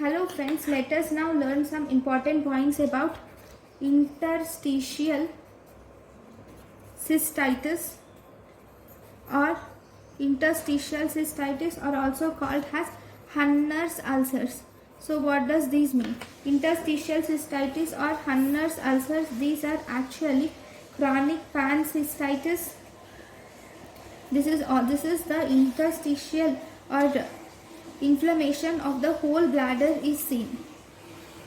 Hello friends, let us now learn some important points about interstitial cystitis or interstitial cystitis, or also called as Hammans ulcers. So what does this mean? Interstitial cystitis or Hammans ulcers, these are actually chronic pancystitis. This is the interstitial or inflammation of the whole bladder is seen.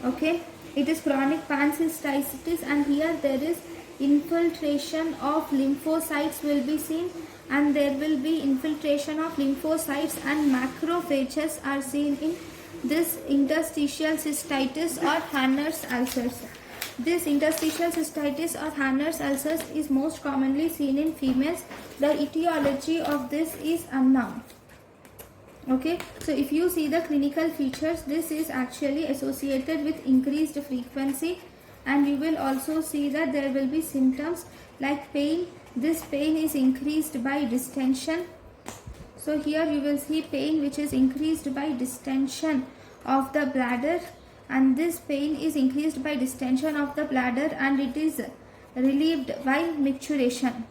Okay, it is chronic pancystitis, and here there is infiltration of lymphocytes will be seen, and there will be infiltration of lymphocytes and macrophages are seen in this interstitial cystitis or Hammans ulcers. This interstitial cystitis or Hammans ulcers is most commonly seen in females. The etiology of this is unknown. Okay, so if you see the clinical features, this is actually associated with increased frequency, and you will also see that there will be symptoms like pain. This pain is increased by distension. So here you will see pain which is increased by distension of the bladder, and this pain is increased by distension of the bladder, and it is relieved by micturition.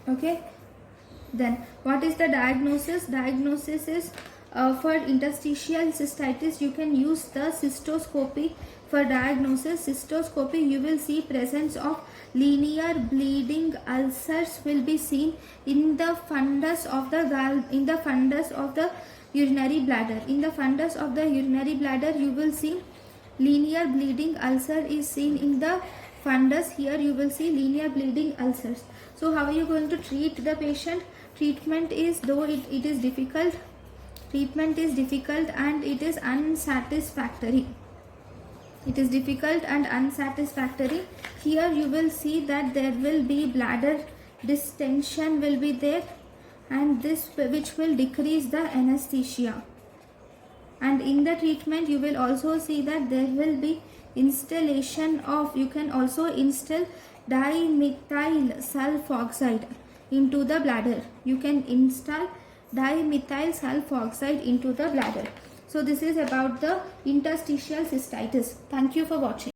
Okay, then what is the diagnosis? Diagnosis is for interstitial cystitis, you can use the cystoscopy for diagnosis. Cystoscopy, you will see presence of linear bleeding ulcers will be seen in the fundus of the urinary bladder. In the fundus of the urinary bladder, you will see linear bleeding ulcer is seen in the fundus. Here you will see linear bleeding ulcers. So how are you going to treat the patient? Treatment is, though it is difficult, treatment is difficult and it is unsatisfactory. It is difficult and unsatisfactory. Here you will see that there will be bladder distension will be there, and this which will decrease the anesthesia. And in the treatment you will also see that there will be installation of, you can also install dimethyl sulfoxide into the bladder. You can install dimethyl sulfoxide into the bladder. So this is about the interstitial cystitis. Thank you for watching.